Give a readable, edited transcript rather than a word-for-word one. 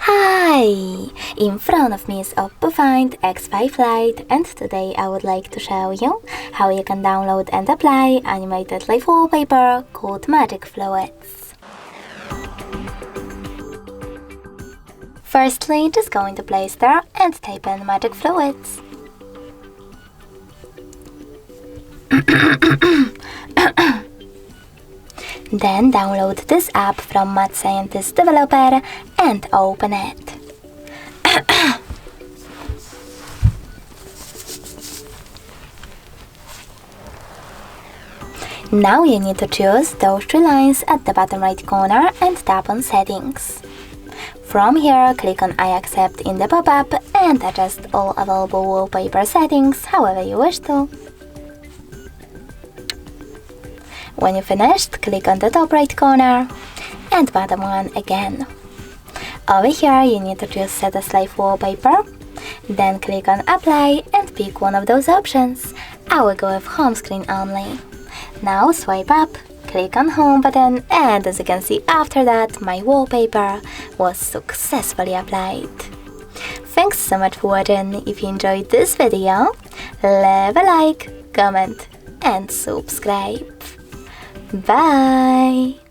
Hi! In front of me is OPPO Find X5 Lite, and today I would like to show you how you can download and apply animated live wallpaper called Magic Fluids. Firstly, just go into Play Store and type in Magic Fluids. Then download this app from Mad Scientist developer and open it. Now you need to choose those three lines at the bottom right corner and tap on Settings. From here, click on I accept in the pop-up and adjust all available wallpaper settings however you wish to. When you're finished, click on the top right corner and bottom one again. Over here, you need to choose Set as Live Wallpaper. Then click on Apply and pick one of those options. I will go with Home Screen only. Now swipe up, click on Home button, and as you can see after that, my wallpaper was successfully applied. Thanks so much for watching. If you enjoyed this video, leave a like, comment and subscribe. Bye!